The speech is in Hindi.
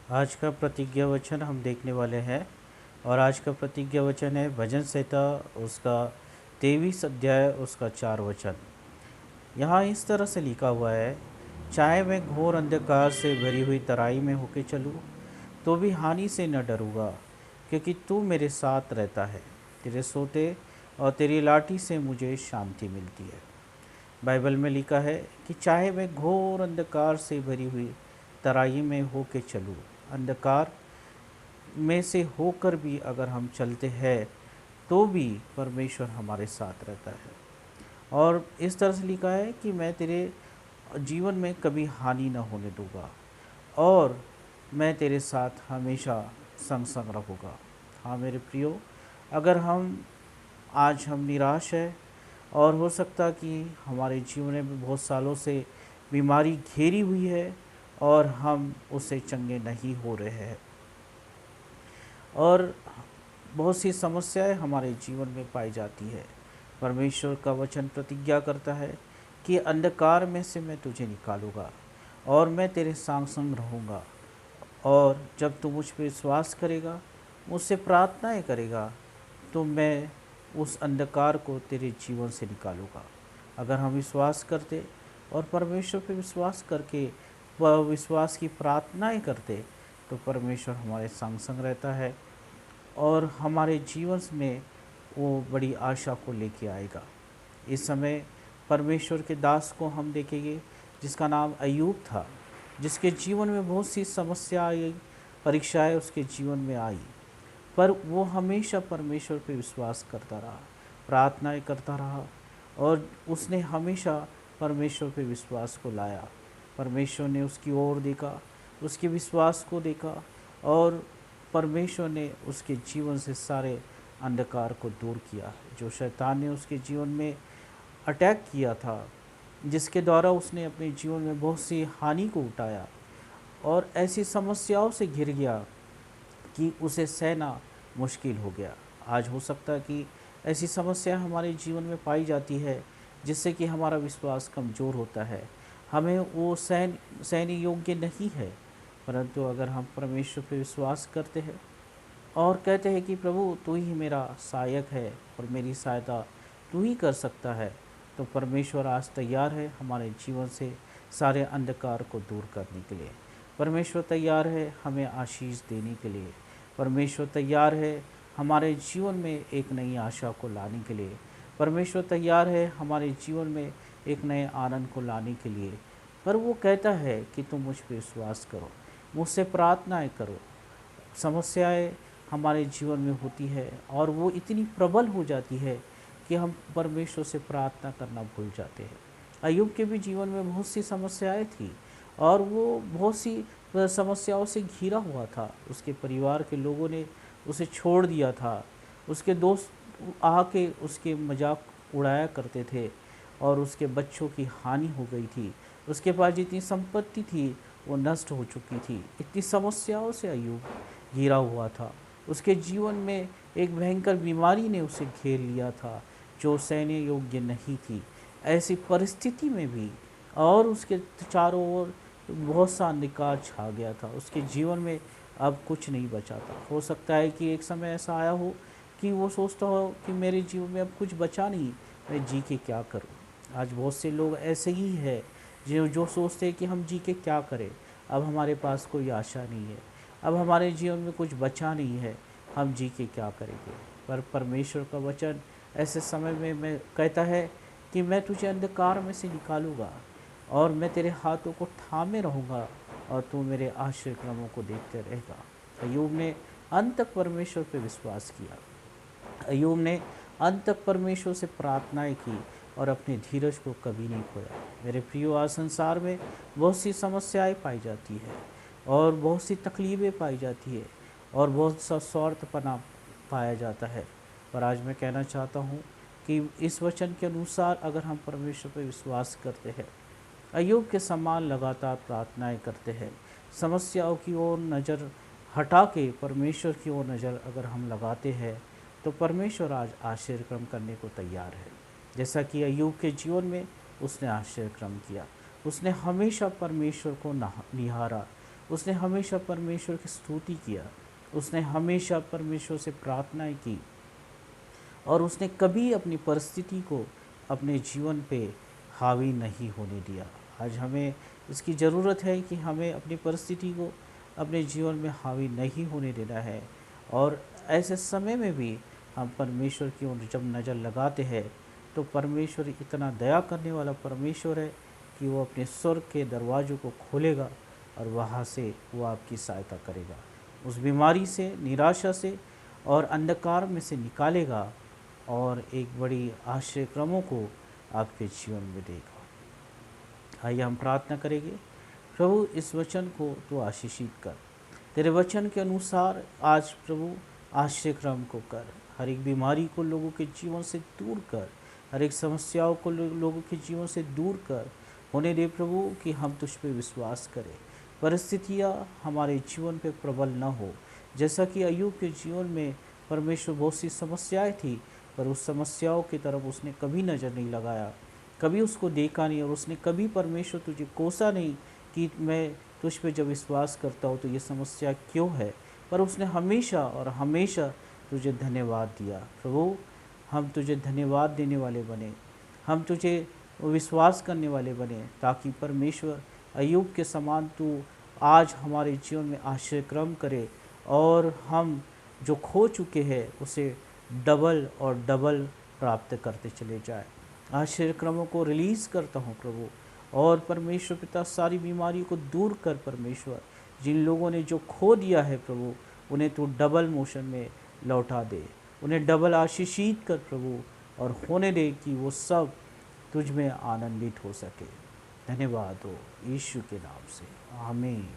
आज का प्रतिज्ञा वचन हम देखने वाले हैं। और आज का प्रतिज्ञा वचन है भजन संहिता उसका 23 अध्याय उसका 4 वचन। यहाँ इस तरह से लिखा हुआ है, चाहे मैं घोर अंधकार से भरी हुई तराई में होके चलूँ तो भी हानि से न डरूंगा, क्योंकि तू मेरे साथ रहता है। तेरे सोते और तेरी लाठी से मुझे शांति मिलती है। बाइबल में लिखा है कि चाहे मैं घोर अंधकार से भरी हुई तराई में होके चलूँ, अंधकार में से होकर भी अगर हम चलते हैं तो भी परमेश्वर हमारे साथ रहता है। और इस तरह से लिखा है कि मैं तेरे जीवन में कभी हानि न होने दूंगा और मैं तेरे साथ हमेशा संग संग रहूँगा। हाँ मेरे प्रियो, अगर आज हम निराश है और हो सकता कि हमारे जीवन में बहुत सालों से बीमारी घेरी हुई है और हम उससे चंगे नहीं हो रहे हैं और बहुत सी समस्याएं हमारे जीवन में पाई जाती है। परमेश्वर का वचन प्रतिज्ञा करता है कि अंधकार में से मैं तुझे निकालूंगा और मैं तेरे संग संग रहूँगा। और जब तू मुझ पर विश्वास करेगा, मुझसे प्रार्थनाएं करेगा, तो मैं उस अंधकार को तेरे जीवन से निकालूंगा। अगर हम विश्वास करते और परमेश्वर पर विश्वास करके विश्वास की प्रार्थनाएं करते तो परमेश्वर हमारे संग संग रहता है और हमारे जीवन में वो बड़ी आशा को लेके आएगा। इस समय परमेश्वर के दास को हम देखेंगे जिसका नाम अय्यूब था, जिसके जीवन में बहुत सी समस्याएं परीक्षाएं उसके जीवन में आई, पर वो हमेशा परमेश्वर पे विश्वास करता रहा, प्रार्थनाएं करता रहा और उसने हमेशा परमेश्वर पे विश्वास को लाया। परमेश्वर ने उसकी ओर देखा, उसके विश्वास को देखा और परमेश्वर ने उसके जीवन से सारे अंधकार को दूर किया जो शैतान ने उसके जीवन में अटैक किया था, जिसके द्वारा उसने अपने जीवन में बहुत सी हानि को उठाया और ऐसी समस्याओं से घिर गया कि उसे सहना मुश्किल हो गया। आज हो सकता है कि ऐसी समस्या हमारे जीवन में पाई जाती है जिससे कि हमारा विश्वास कमज़ोर होता है, हमें वो सहने योग्य नहीं है। परंतु अगर हम परमेश्वर पर विश्वास करते हैं और कहते हैं कि प्रभु तू ही मेरा सहायक है और मेरी सहायता तू ही कर सकता है, तो परमेश्वर आज तैयार है हमारे जीवन से सारे अंधकार को दूर करने के लिए। परमेश्वर तैयार है हमें आशीष देने के लिए। परमेश्वर तैयार है हमारे जीवन में एक नई आशा को लाने के लिए। परमेश्वर तैयार है हमारे जीवन में एक नए आनंद को लाने के लिए। पर वो कहता है कि तुम मुझ पर विश्वास करो, मुझसे प्रार्थनाएं करो। समस्याएं हमारे जीवन में होती है और वो इतनी प्रबल हो जाती है कि हम परमेश्वर से प्रार्थना करना भूल जाते हैं। अय्यूब के भी जीवन में बहुत सी समस्याएं थी और वो बहुत सी समस्याओं से घिरा हुआ था। उसके परिवार के लोगों ने उसे छोड़ दिया था, उसके दोस्त आके उसके मजाक उड़ाया करते थे और उसके बच्चों की हानि हो गई थी। उसके पास जितनी संपत्ति थी वो नष्ट हो चुकी थी। इतनी समस्याओं से अय्यूब घिरा हुआ था। उसके जीवन में एक भयंकर बीमारी ने उसे घेर लिया था जो सहने योग्य नहीं थी। ऐसी परिस्थिति में भी और उसके चारों ओर बहुत सा अंधकार छा गया था। उसके जीवन में अब कुछ नहीं बचा था। हो सकता है कि एक समय ऐसा आया हो कि वो सोचता हो कि मेरे जीवन में अब कुछ बचा नहीं, मैं जी के क्या करूं। आज बहुत से लोग ऐसे ही हैं जो सोचते हैं कि हम जी के क्या करें, अब हमारे पास कोई आशा नहीं है, अब हमारे जीवन में कुछ बचा नहीं है, हम जी के क्या करेंगे। पर परमेश्वर का वचन ऐसे समय में मैं कहता है कि मैं तुझे अंधकार में से निकालूंगा और मैं तेरे हाथों को थामे रहूँगा और तू मेरे आश्चर्य क्रमों को देखते रहेगा। अय्यूब ने अंत तक परमेश्वर पर विश्वास किया। अय्यूब ने अंत तक परमेश्वर से प्रार्थनाएं की और अपने धीरज को कभी नहीं खोया। मेरे प्रियो, आज संसार में बहुत सी समस्याएं पाई जाती है और बहुत सी तकलीफ़ें पाई जाती है और बहुत सा स्वार्थपना पाया जाता है। पर आज मैं कहना चाहता हूँ कि इस वचन के अनुसार अगर हम परमेश्वर पर विश्वास करते हैं, अय्यूब के समान लगातार प्रार्थनाएं करते हैं, समस्याओं की ओर नज़र हटा के परमेश्वर की ओर नज़र अगर हम लगाते हैं, तो परमेश्वर आज आश्चर्यक्रम करने को तैयार है। जैसा कि अय्यूब के जीवन में उसने आश्चर्यक्रम किया। उसने हमेशा परमेश्वर को निहारा, उसने हमेशा परमेश्वर की स्तुति किया, उसने हमेशा परमेश्वर से प्रार्थनाएं की और उसने कभी अपनी परिस्थिति को अपने जीवन पे हावी नहीं होने दिया। आज हमें इसकी ज़रूरत है कि हमें अपनी परिस्थिति को अपने जीवन में हावी नहीं होने देना है। और ऐसे समय में भी हम परमेश्वर की ओर जब नज़र लगाते हैं तो परमेश्वर इतना दया करने वाला परमेश्वर है कि वो अपने स्वर्ग के दरवाज़ों को खोलेगा और वहाँ से वो आपकी सहायता करेगा, उस बीमारी से, निराशा से और अंधकार में से निकालेगा और एक बड़ी आश्चर्यक्रमों को आपके जीवन में देगा। आइए हम प्रार्थना करेंगे। प्रभु, इस वचन को तो आशीषित कर, तेरे वचन के अनुसार आज प्रभु आश्चर्यक्रम को कर, हर एक बीमारी को लोगों के जीवन से दूर कर, हर एक समस्याओं को लोगों के जीवन से दूर कर। होने दे प्रभु कि हम तुझ पे विश्वास करें, परिस्थितियाँ हमारे जीवन पे प्रबल न हो। जैसा कि अय्यूब के जीवन में परमेश्वर बहुत सी समस्याएं थी, पर उस समस्याओं की तरफ उसने कभी नज़र नहीं लगाया, कभी उसको देखा नहीं और उसने कभी परमेश्वर तुझे कोसा नहीं कि मैं तुझ पे जब विश्वास करता हूँ तो ये समस्या क्यों है, पर उसने हमेशा और हमेशा तुझे धन्यवाद दिया। प्रभु, हम तुझे धन्यवाद देने वाले बने, हम तुझे विश्वास करने वाले बने, ताकि परमेश्वर अय्यूब के समान तू आज हमारे जीवन में आश्चर्यक्रम करे और हम जो खो चुके हैं उसे डबल और डबल प्राप्त करते चले जाए। आश्चर्यक्रमों को रिलीज़ करता हूँ प्रभु, और परमेश्वर पिता सारी बीमारी को दूर कर। परमेश्वर, जिन लोगों ने जो खो दिया है प्रभु, उन्हें तू डबल मोशन में लौटा दे, उन्हें डबल आशीषित कर प्रभु, और होने दे कि वो सब तुझ में आनंदित हो सके। धन्यवाद हो यीशु के नाम से, आमीन।